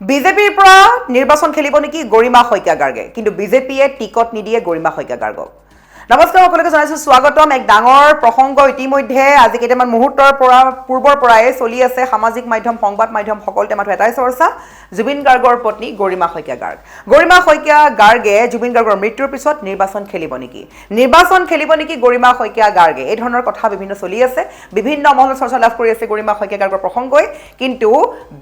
বিজেপিৰ পৰা নিৰ্বাচন খেলিব নেকি গৰিমা শইকীয়া গাৰ্গে কিন্তু বিজেপিয়ে টিকট নিদিয়ে গৰিমা শইকীয়া গাৰ্গক নমস্কাৰ সকলোকে জনাইছো স্বাগতম এক ডাঙৰ প্ৰসংগ ইতিমধ্যে আজি কেইটামান মুহূৰ্তৰ পৰা পূৰ্বৰ পৰাই চলি আছে সামাজিক মাধ্যম সংবাদ মাধ্যম সকলোতে মাথো এটাই চৰ্চা জুবিন গাৰ্গৰ পত্নী গৰিমা শইকীয়া গাৰ্গে জুবিন গাৰ্গৰ মৃত্যুৰ পিছত নিৰ্বাচন খেলিব নেকি গৰিমা শইকীয়া গাৰ্গে এই ধৰণৰ কথা বিভিন্ন চলি আছে বিভিন্ন মহলত চৰ্চা লাভ কৰি আছে গৰিমা শইকীয়া গাৰ্গৰ প্ৰসংগই কিন্তু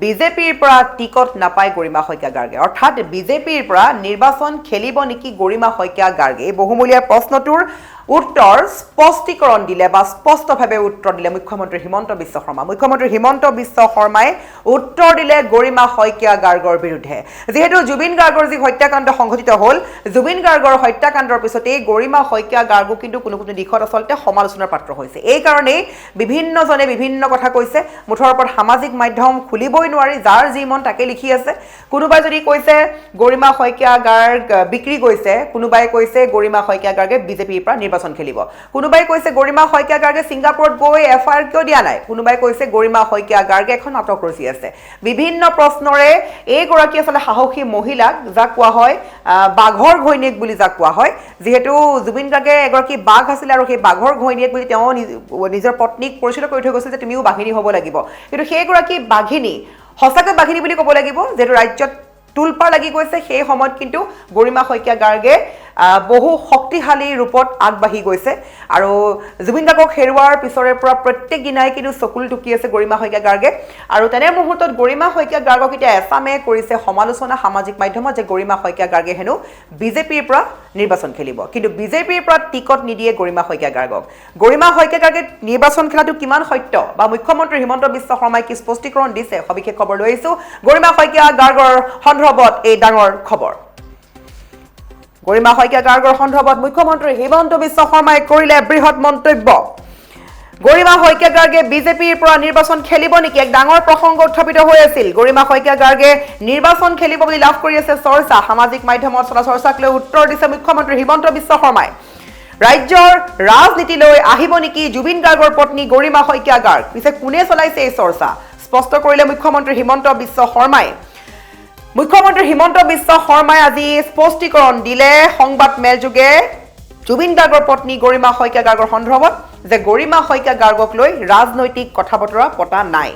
বিজেপিৰ পৰা টিকট নাপায় গৰিমা শইকীয়া গাৰ্গে অৰ্থাৎ বিজেপিৰ পৰা নিৰ্বাচন খেলিব নেকি গৰিমা শইকীয়া গাৰ্গে এই বহুমূলীয়া প্ৰশ্নটোৰ উত্তৰ স্পষ্টীকৰণ দিলে বা স্পষ্টভাৱে উত্তৰ দিলে মুখ্যমন্ত্ৰী হিমন্ত বিশ্ব শৰ্মাই উত্তৰ দিলে গৰিমা শইকীয়া গাৰ্গৰ বিৰুদ্ধে যেহেতু জুবিন গাৰ্গৰ যি হত্যাকাণ্ড সংঘটিত হ'ল জুবিন গাৰ্গৰ হত্যাকাণ্ডৰ পিছতেই গৰিমা শইকীয়া গাৰ্গো কিন্তু কোনো দিশত আচলতে সমালোচনাৰ পাত্ৰ হৈছে এই কাৰণেই বিভিন্নজনে বিভিন্ন কথা কৈছে মুঠৰ ওপৰত সামাজিক মাধ্যম খুলিবই নোৱাৰি যাৰ যি মন তাকে লিখি আছে কোনোবাই যদি কৈছে গৰিমা শইকীয়া গাৰ্গ বিক্ৰী গৈছে কোনোবাই কৈছে গৰিমা শইকীয়া গাৰ্গে বিজেপিৰ পৰা নিৰ্বাচন খেলিব কোনোবাই কৈছে গৰিমা শইকীয়া গাৰ্গে সিংগাপুৰত গৈ এফআইআৰ কিয় দিয়া নাই কোনোবাই কৈছে গৰিমা শইকীয়া গাৰ্গে এখন নাটক ৰচি আছে বিভিন্ন প্ৰশ্নৰে এই গৰাকী আচলতে সাহসী মহিলাক যাক কোৱা হয় বাঘৰ ঘৈণীয়েক বুলি যাক কোৱা হয় যেহেতু জুবিন গাৰ্গে এগৰাকী বাঘ আছিল আৰু সেই বাঘৰ ঘৈণীয়েক বুলি তেওঁ নিজৰ পত্নীক পৰিচিত কৰি থৈ গৈছিল যে তুমিও বাঘিনী হ'ব লাগিব কিন্তু সেই গৰাকী বাঘিনী সঁচাকৈ বাঘিনী বুলি ক'ব লাগিব যেহেতু ৰাজ্যত তুলপাৰ লাগি গৈছে সেই সময়ত কিন্তু গৰিমা শইকীয়া গাৰ্গে বহু শক্তিশালী ৰূপত আগবাঢ়ি গৈছে আৰু জুবিন গাৰ্গক হেৰুৱাৰ পিছৰে পৰা প্ৰত্যেক দিনাই কিন্তু চকুল টুকি আছে গৰিমা শইকীয়া গাৰ্গে আৰু তেনে মুহূৰ্তত গৰিমা শইকীয়া গাৰ্গক এতিয়া এছামে কৰিছে সমালোচনা সামাজিক মাধ্যমত যে গৰিমা শইকীয়া গাৰ্গে হেনো বিজেপিৰ পৰা নিৰ্বাচন খেলিব কিন্তু বিজেপিৰ পৰা টিকট নিদিয়ে গৰিমা শইকীয়া গাৰ্গক গৰিমা শইকীয়া গাৰ্গে নিৰ্বাচন খেলাটো কিমান সত্য বা মুখ্যমন্ত্ৰী হিমন্ত বিশ্ব শৰ্মাই কি স্পষ্টীকৰণ দিছে সবিশেষ খবৰ লৈ আহিছো গৰিমা শইকীয়া গাৰ্গৰ সন্দৰ্ভত এই ডাঙৰ খবৰ গৰিমা শইকীয়া গাৰ্গৰ সন্দৰ্ভত মুখ্যমন্ত্ৰী হিমন্ত বিশ্ব শৰ্মাই কৰিলে বৃহৎ মন্তব্য গৰিমা শইকীয়া গাৰ্গে বিজেপিৰ পৰা নিৰ্বাচন খেলিব নেকি এক ডাঙৰ প্ৰসংগ উত্থাপিত হৈ আছিল গৰিমা শইকীয়া গাৰ্গে নিৰ্বাচন খেলিব বুলি লাভ কৰি আছে চৰ্চা সামাজিক মাধ্যমত চলা চৰ্চাক লৈ উত্তৰ দিছে মুখ্যমন্ত্ৰী হিমন্ত বিশ্ব শৰ্মাই ৰাজ্যৰ ৰাজনীতিলৈ আহিব নেকি জুবিন গাৰ্গৰ পত্নী গৰিমা শইকীয়া গাৰ্গ পিছে কোনে চলাইছে এই চৰ্চা স্পষ্ট কৰিলে মুখ্যমন্ত্ৰী হিমন্ত বিশ্ব শৰ্মাই আজি স্পষ্টীকৰণ দিলে সংবাদ মেলযোগে জুবিন গাৰ্গৰ পত্নী গৰিমা শইকীয়া গাৰ্গৰ সন্দৰ্ভত যে গৰিমা শইকীয়া গাৰ্গক লৈ ৰাজনৈতিক কথা বতৰা পতা নাই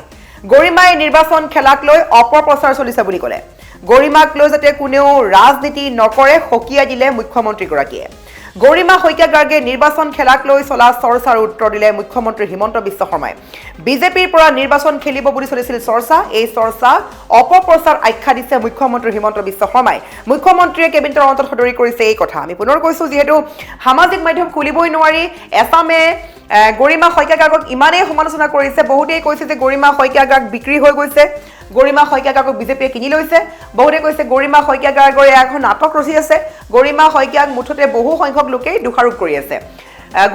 গৰিমাই নিৰ্বাচন খেলাক লৈ অপপ্ৰচাৰ চলিছে বুলি ক'লে গৰিমাক লৈ যাতে কোনেও ৰাজনীতি নকৰে সকীয়াই দিলে মুখ্যমন্ত্ৰীগৰাকীয়ে গৰিমা শইকীয়া গাৰ্গে নিৰ্বাচন খেলাক লৈ চলা চৰ্চাৰ উত্তৰ দিলে মুখ্যমন্ত্ৰী হিমন্ত বিশ্ব শৰ্মাই বিজেপিৰ পৰা নিৰ্বাচন খেলিব বুলি চলিছিল চৰ্চা এই চৰ্চা অপপ্ৰচাৰ আখ্যা দিছে মুখ্যমন্ত্ৰী হিমন্ত বিশ্ব শৰ্মাই মুখ্যমন্ত্ৰীয়ে কেবিনেটৰ অন্তত সদৰি কৰিছে এই কথা আমি পুনৰ কৈছো যিহেতু সামাজিক মাধ্যম খুলিবই নোৱাৰি এছামে গৰিমা শইকীয়া গাৰ্গক ইমানেই সমালোচনা কৰিছে বহুতেই কৈছে যে গৰিমা শইকীয়া গাৰ্গ বিক্ৰী হৈ গৈছে গৰিমা শইকীয়া গাৰ্গক বিজেপিয়ে কিনি লৈছে বহুতে কৈছে গৰিমা শইকীয়া গাৰ্গৰ এখন নাটক ৰচি আছে গৰিমা শইকীয়াক মুঠতে বহু সংখ্যক লোকেই দোষাৰোপ কৰি আছে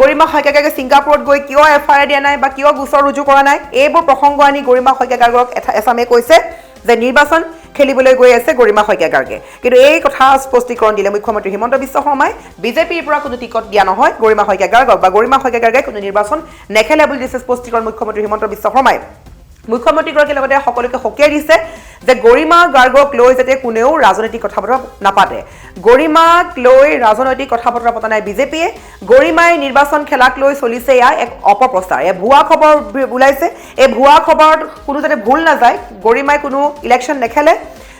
গৰিমা শইকীয়া গাৰ্গে সিংগাপুৰত গৈ কিয় এফআইআৰ দিয়া নাই বা কিয় গোচৰ ৰুজু কৰা নাই এইবোৰ প্ৰসংগ আনি গৰিমা শইকীয়া গাৰ্গক এছামে কৈছে যে নিৰ্বাচন খেলিবলৈ গৈ আছে গৰিমা শইকীয়া গাৰ্গে কিন্তু এই কথা স্পষ্টীকৰণ দিলে মুখ্যমন্ত্ৰী হিমন্ত বিশ্ব শৰ্মাই বিজেপিৰ পৰা কোনো টিকট দিয়া নহয় গৰিমা শইকীয়া গাৰ্গক বা গৰিমা শইকীয়া গাৰ্গে কোনো নিৰ্বাচন নেখেলে বুলি দিছে স্পষ্টীকৰণ মুখ্যমন্ত্ৰী হিমন্ত বিশ্ব শৰ্মাই মুখ্যমন্ত্ৰীগৰাকীৰ লগতে সকলোকে সকীয়াই দিছে যে গৰিমা গাৰ্গক লৈ যাতে কোনেও ৰাজনৈতিক কথা বতৰা নাপাতে গৰিমাক লৈ ৰাজনৈতিক কথা বতৰা পতা নাই বিজেপিয়ে গৰিমাই নিৰ্বাচন খেলাক লৈ চলিছে এয়া এক অপপ্ৰচাৰ এয়া ভুৱা খবৰ ওলাইছে এই ভুৱা খবৰত কোনো যাতে ভুল নাযায় গৰিমাই কোনো ইলেকশ্যন নেখেলে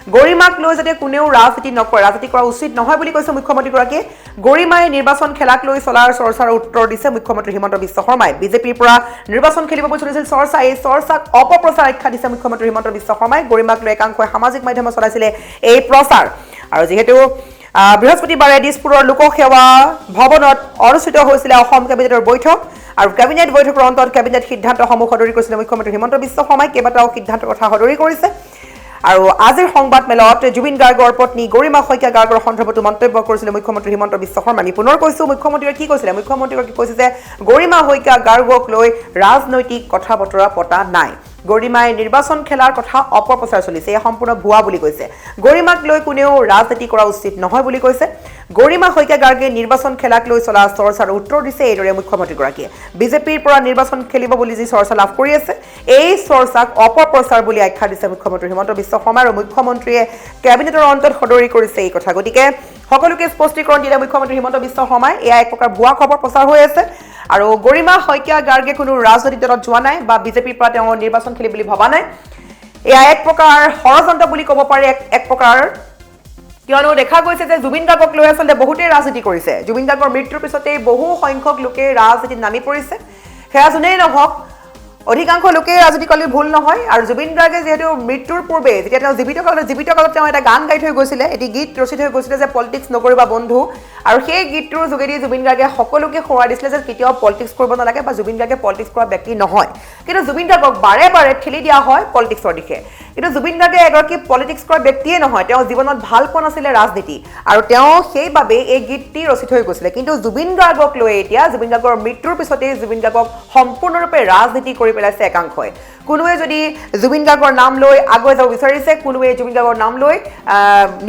গৰিমাক লৈ যাতে কোনেও ৰাজনীতি নকৰে ৰাজনীতি কৰা উচিত নহয় বুলি কৈছে মুখ্যমন্ত্ৰীগৰাকীয়ে গৰিমাই নিৰ্বাচন খেলাক লৈ চলাৰ চৰ্চাৰ উত্তৰ দিছে মুখ্যমন্ত্ৰী হিমন্ত বিশ্ব শৰ্মাই বিজেপিৰ পৰা নিৰ্বাচন খেলিব বুলি চলিছিল চৰ্চা এই চৰ্চাক অপপ্ৰচাৰ আখ্যা দিছে মুখ্যমন্ত্ৰী হিমন্ত বিশ্ব শৰ্মাই গৰিমাক লৈ একাংশই সামাজিক মাধ্যমত চলাইছিলে এই প্ৰচাৰ আৰু যিহেতু বৃহস্পতিবাৰে দিছপুৰৰ লোকসেৱা ভৱনত অনুষ্ঠিত হৈছিলে অসম কেবিনেটৰ বৈঠক আৰু কেবিনেট বৈঠকৰ অন্তত কেবিনেট সিদ্ধান্তসমূহ সদৰি কৰিছিলে মুখ্যমন্ত্ৰী হিমন্ত বিশ্ব শৰ্মাই কেইবাটাও সিদ্ধান্তৰ কথা সদৰি কৰিছে আৰু আজিৰ সংবাদ মেলত জুবিন গাৰ্গৰ পত্নী গৰিমা শইকীয়া গাৰ্গৰ সন্দৰ্ভতো মন্তব্য কৰিছিলে মুখ্যমন্ত্ৰী হিমন্ত বিশ্ব শৰ্মা আমি পুনৰ কৈছো মুখ্যমন্ত্ৰীয়ে কি কৈছিলে মুখ্যমন্ত্ৰীগৰাকীয়ে কৈছে যে গৰিমা শইকীয়া গাৰ্গক লৈ ৰাজনৈতিক কথা বতৰা পতা নাই গৰিমাই নিৰ্বাচন খেলাৰ কথা অপপ্ৰচাৰ চলিছে এই সম্পূৰ্ণ ভুৱা বুলি কৈছে গৰিমাক লৈ কোনেও ৰাজনীতি কৰা উচিত নহয় বুলি কৈছে গৰিমা শইকীয়া গাৰ্গে নিৰ্বাচন খেলাক লৈ চলা চৰ্চাৰ উত্তৰ দিছে এইদৰে মুখ্যমন্ত্ৰীগৰাকীয়ে বিজেপিৰ পৰা নিৰ্বাচন খেলিব বুলি যি চৰ্চা লাভ কৰি আছে এই চৰ্চাক অপপ্ৰচাৰ বুলি আখ্যা দিছে মুখ্যমন্ত্ৰী হিমন্ত বিশ্ব শৰ্মা আৰু মুখ্যমন্ত্ৰীয়ে কেবিনেটৰ অন্তত সদৰি কৰিছে এই কথা গতিকে সকলোকে স্পষ্টীকৰণ দিলে মুখ্যমন্ত্ৰী হিমন্ত বিশ্ব শৰ্মাই এয়া এক প্ৰকাৰ ভুৱা খবৰ প্ৰচাৰ হৈ আছে আৰু গৰিমা শইকীয়া গাৰ্গে কোনো ৰাজনৈতিক দলত যোৱা নাই বা বিজেপিৰ পৰা তেওঁ নিৰ্বাচন খেলি বুলি ভবা নাই এয়া এক প্ৰকাৰ ষড়যন্ত্ৰ বুলি ক'ব পাৰে এক প্ৰকাৰ কিয়নো দেখা গৈছে যে জুবিন গাৰ্গক লৈ আচলতে বহুতেই ৰাজনীতি কৰিছে জুবিন গাৰ্গৰ মৃত্যুৰ পিছতেই বহু সংখ্যক লোকে ৰাজনীতিত নামি পৰিছে সেয়া যোনেই নহওক অধিকাংশ লোকে ৰাজনীতি কৰিলে ভুল নহয় আৰু জুবিন গাৰ্গে যিহেতু মৃত্যুৰ পূৰ্বে যেতিয়া তেওঁ জীৱিত কালত তেওঁ এটা গান গাই থৈ গৈছিলে এটি গীত ৰচি থৈ গৈছিলে যে পলিটিক্স নকৰিবা বন্ধু আৰু সেই গীতটোৰ যোগেদি জুবিন গাৰ্গে সকলোকে সোঁৱৰাই দিছিলে যে কেতিয়াও পলিটিক্স কৰিব নালাগে বা জুবিন গাৰ্গে পলিটিক্স কৰা ব্যক্তি নহয় কিন্তু জুবিন গাৰ্গক বাৰে বাৰে ঠেলি দিয়া হয় পলিটিক্সৰ দিশে কিন্তু জুবিন গাৰ্গে এগৰাকী পলিটিক্স কৰা ব্যক্তিয়ে নহয় তেওঁ জীৱনত ভাল পোৱা নাছিলে ৰাজনীতি আৰু তেওঁ সেইবাবে এই গীতটি ৰচি থৈ গৈছিলে কিন্তু জুবিন গাৰ্গক লৈ এতিয়া জুবিন গাৰ্গৰ মৃত্যুৰ পিছতেই জুবিন গাৰ্গক সম্পূৰ্ণৰূপে ৰাজনীতি কৰি পেলাইছে একাংশই কোনোৱে যদি জুবিন গাৰ্গৰ নাম লৈ আগুৱাই যাব বিচাৰিছে কোনোৱে জুবিন গাৰ্গৰ নাম লৈ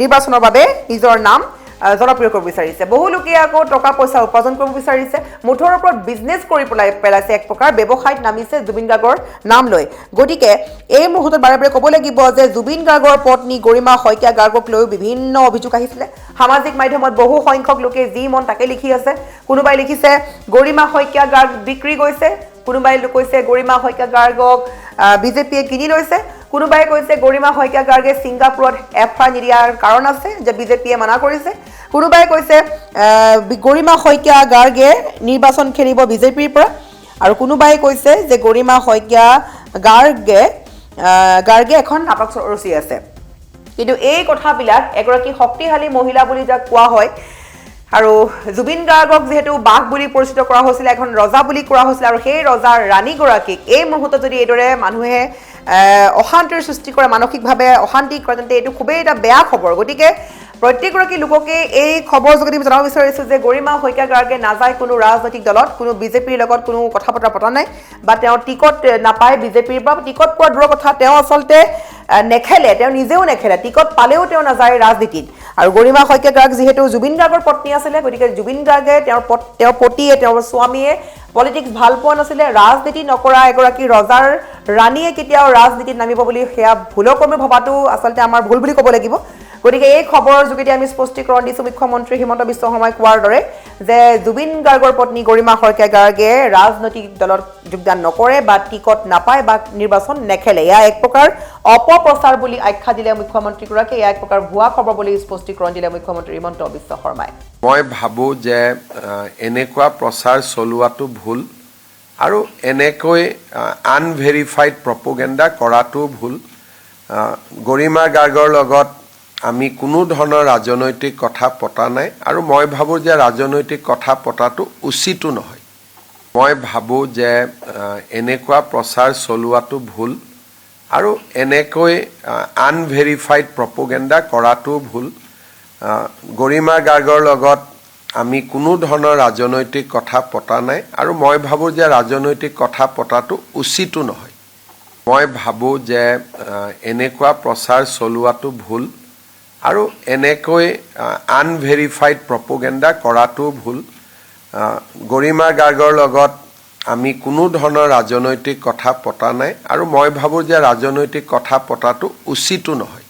নিৰ্বাচনৰ বাবে নিজৰ নাম জনপ্ৰিয় কৰিব বিচাৰিছে বহু লোকে আকৌ টকা পইচা উপাৰ্জন কৰিব বিচাৰিছে মুঠৰ ওপৰত বিজনেছ কৰি পেলাইছে এক প্ৰকাৰ ব্যৱসায়ত নামিছে জুবিন গাৰ্গৰ নাম লৈ গতিকে এই মুহূৰ্তত বাৰে বাৰে ক'ব লাগিব যে জুবিন গাৰ্গৰ পত্নী গৰিমা শইকীয়া গাৰ্গক লৈ বিভিন্ন অভিযোগ আহিছিলে সামাজিক মাধ্যমত বহু সংখ্যক লোকে যি মন তাকে লিখি আছে কোনোবাই লিখিছে গৰিমা শইকীয়া গাৰ্গ বিক্ৰী গৈছে কোনোবাই কৈছে গৰিমা শইকীয়া গাৰ্গক বিজেপিয়ে কিনি লৈছে কোনোবাই কৈছে গৰিমা শইকীয়া গাৰ্গে ছিংগাপুৰত এফআই নিদিয়াৰ কাৰণ আছে যে বিজেপিয়ে মানা কৰিছে কোনোবাই কৈছে গৰিমা শইকীয়া গাৰ্গে নিৰ্বাচন খেলিব বিজেপিৰ পৰা আৰু কোনোবাই কৈছে যে গৰিমা শইকীয়া গাৰ্গে এখন নাটক ৰচি আছে কিন্তু এই কথাবিলাক এগৰাকী শক্তিশালী মহিলা বুলি যাক কোৱা হয় আৰু জুবিন গাৰ্গক যেহেতু বাঘ বুলি পৰিচিত কৰা হৈছিল এখন ৰজা বুলি কোৱা হৈছিল আৰু সেই ৰজাৰ ৰাণীগৰাকীক এই মুহূৰ্তত যদি এইদৰে মানুহে অশান্তিৰ সৃষ্টি কৰে মানসিকভাৱে অশান্তি কৰে তেন্তে এইটো খুবেই এটা বেয়া খবৰ গতিকে প্ৰত্যেকগৰাকী লোককে এই খবৰ যোগেদি জনাব বিচাৰিছোঁ যে গৰিমা শইকীয়া গাৰ্গে নাযায় কোনো ৰাজনৈতিক দলত কোনো বিজেপিৰ লগত কোনো কথা বতৰা পতা নাই বা তেওঁ টিকট নাপায় বিজেপিৰ পৰা টিকট পোৱাৰ দূৰৰ কথা তেওঁ আচলতে নেখেলে তেওঁ নিজেও নেখেলে টিকট পালেও তেওঁ নাযায় ৰাজনীতিত আৰু গৰিমা শইকীয়া গাৰ্গ যিহেতু জুবিন গাৰ্গৰ পত্নী আছিলে গতিকে জুবিন গাৰ্গে তেওঁৰ পতিয়ে তেওঁৰ স্বামীয়ে পলিটিক্স ভাল পোৱা নাছিলে ৰাজনীতি নকৰা এগৰাকী ৰজাৰ ৰাণীয়ে কেতিয়াও ৰাজনীতিত নামিব বুলি সেয়া ভুলক্ৰমে ভবাটো আচলতে আমাৰ ভুল বুলি ক'ব লাগিব গতিকে এই খবৰৰ যোগেদি আমি স্পষ্টীকৰণ দিছোঁ মুখ্যমন্ত্ৰী হিমন্ত বিশ্ব শৰ্মাই কোৱাৰ দৰে যে জুবিন গাৰ্গৰ পত্নী গৰিমা শইকীয়া গাৰ্গে ৰাজনৈতিক দলত যোগদান নকৰে বা টিকট নাপায় বা নিৰ্বাচন নেখেলে এয়া এক প্ৰকাৰ অপপ্ৰচাৰ বুলি আখ্যা দিলে মুখ্যমন্ত্ৰীগৰাকীয়ে এয়া এক প্ৰকাৰ ভুৱা খবৰ বুলি স্পষ্টীকৰণ দিলে মুখ্যমন্ত্ৰী হিমন্ত বিশ্ব শৰ্মাই মই ভাবোঁ যে এনেকুৱা প্ৰচাৰ চলোৱাটো ভুল আৰু এনেকৈ আনভেৰিফাইড প্ৰপোগেণ্ডা কৰাটো ভুল গৰিমা গাৰ্গৰ লগত আমি কোনো ধৰণৰ ৰাজনৈতিক কথা পতা নাই আৰু মই ভাবোঁ যে ৰাজনৈতিক কথা পতাটো উচিতো নহয় মই ভাবোঁ যে এনেকুৱা প্ৰচাৰ চলোৱাটো ভুল আৰু এনেকৈ আনভেৰিফাইড প্ৰপোগেণ্ডা কৰাটো ভুল গৰিমা গাৰ্গৰ লগত আমি কোনো ধৰণৰ ৰাজনৈতিক কথা পতা নাই আৰু মই ভাবোঁ যে ৰাজনৈতিক কথা পতাটো উচিতো নহয় মই ভাবোঁ যে এনেকুৱা প্ৰচাৰ চলোৱাটো ভুল আৰু এনেকৈ আনভেৰিফাইড প্ৰপোগেণ্ডা কৰাটো ভুল গৰিমা গাৰ্গৰ লগত আমি কোনো ধৰণৰ ৰাজনৈতিক কথা পতা নাই আৰু মই ভাবোঁ যে ৰাজনৈতিক কথা পতাটো উচিতো নহয়